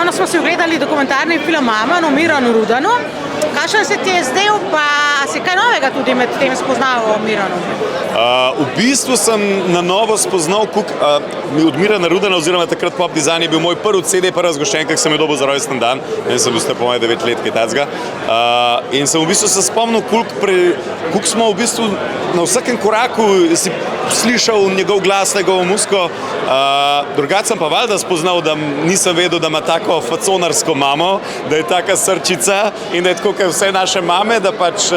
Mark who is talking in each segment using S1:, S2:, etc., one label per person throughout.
S1: Nedavno smo si ogledali dokumentarni film Mama o Miranu Rudanu. Kakšen se ti je zdel, pa si kaj novega tudi med tem spoznal o Miranu?
S2: V bistvu sem na novo spoznal od Mirana Rudana, oziroma takrat Pop Design je bil moj prvi CD, prva zgoščenka, ki sem jo dobil za rojsten dan. Sem bil star po moje 9 let, kaj tacga. In sem v bistvu se spomnil, koliko smo v bistvu na vsakem koraku si slišal njegov glas, njegovo muziko. Drugače sem pa valjda spoznal, da nisem vedel, da ima tako faconarsko mamo, da je taka srčica in da je tako, kot vse naše mame, da pač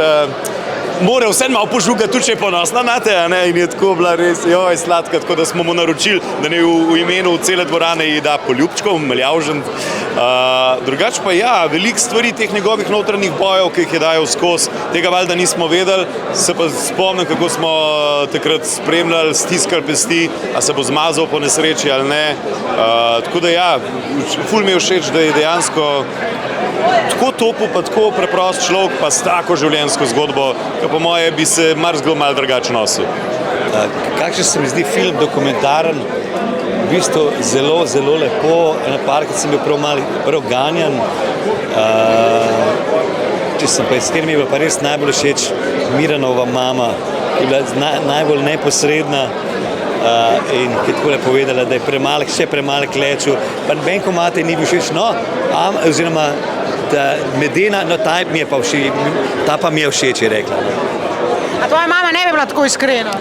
S2: mora vse malo požugati, tudi če je ponosna na te, in je tako bila res, joj, sladka, tako da smo mu naročili, da ne v imenu cele dvorane ji da poljubčkov, mljavžen. Drugače pa ja, veliko stvari teh njegovih notranjih bojev, ki jih je dajal skozi, tega valjda nismo vedeli, se pa spomnim, kako smo takrat spremljali, stiskali pesti, a se bo zmazal po nesreči ali ne. Tako da ja, ful mi je všeč, da je dejansko tako topo, pa tako preprost človek, pa s tako življenjsko zgodbo, ki po moje bi se marsikdo malo drugače nosil.
S3: Kakšen se mi zdi film dokumentaren, v bistvu zelo, zelo lepo. Ena parkrat sem bil prav ganjan. S tem mi je bila pa res najbolj všeč Miranova mama, ki je bila najbolj neposredna in ki je tako povedala, da je še premalek lečil. Pa noben komad ni bil všeč, oziroma da Medena, ta mi je pa všeč, ta pa mi je všeč, je rekla.
S1: A tvoja mama ne bi bila tako iskrena?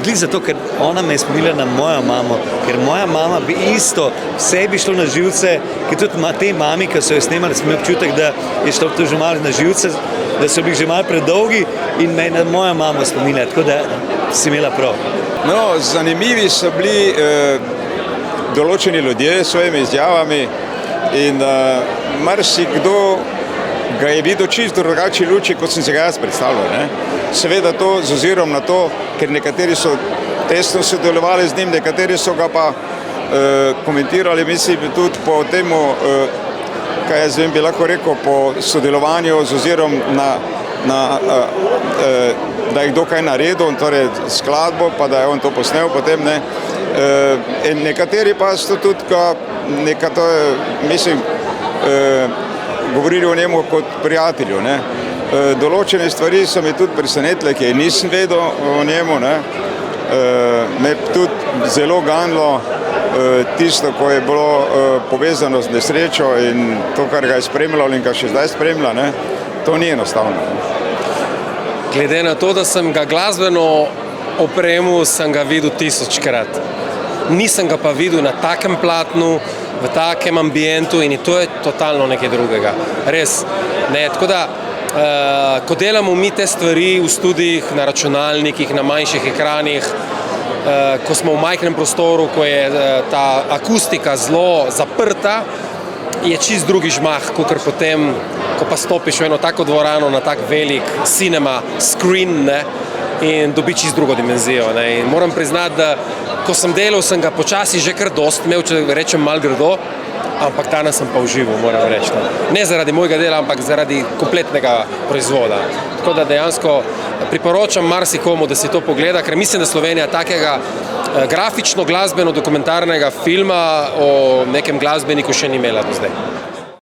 S3: Glih zato, ker ona me je spomnila na mojo mamo, ker moja mama bi isto, vse bi šlo na živce, ker tudi te mami, ki so jo snemali, sem imel občutek, da je šlo to že malo na živce, da so bili že malo predolgi in me je na mojo mamo spomnila, tako da si imela prav.
S4: No, zanimivi so bili določeni ljudje s svojimi izjavami in marsikdo ga je videl čisto drugačni luči, kot sem se ga jaz predstavljal. Seveda to z ozirom na to, ker nekateri so tesno sodelovali z njim, nekateri so ga pa komentirali, mislim, tudi po temu, kaj jaz vem, bi lahko rekel, po sodelovanju z ozirom na da je kdo kaj naredil, torej skladbo, pa da je on to posnel potem, ne. In nekateri pa so tudi, mislim, govorili o njemu kot prijatelju, ne. Določene stvari so mi tudi presenetile, ki nisem vedel o njemu, ne. Me tudi zelo ganilo tisto, ko je bilo povezano z nesrečo in to, kar ga je spremljalo in kar še zdaj spremlja, ne. To ni enostavno.
S5: Glede na to, da sem ga glasbeno opremil, sem ga videl 1000-krat. Nisem ga pa videl na takem platnu, v takem ambientu in to je totalno nekaj drugega. Res. Tako da, ko delamo mi te stvari v studijih, na računalnikih, na manjših ekranih, ko smo v majhnem prostoru, ko je ta akustika zelo zaprta, je čist drugi žmah, kakor potem, ko pa stopiš v eno tako dvorano na tak velik cinema screen, ne, in dobi čist drugo dimenzijo. In moram priznati, da ko sem delal, sem ga počasi že kar dost imel, če rečem malo grdo, ampak danes sem pa užival, moram reči. Ne zaradi mojega dela, ampak zaradi kompletnega proizvoda. Tako da dejansko priporočam marsikomu, da si to pogleda, ker mislim, da Slovenija takega grafično, glasbeno, dokumentarnega filma o nekem glasbeniku še ni imela do zdaj.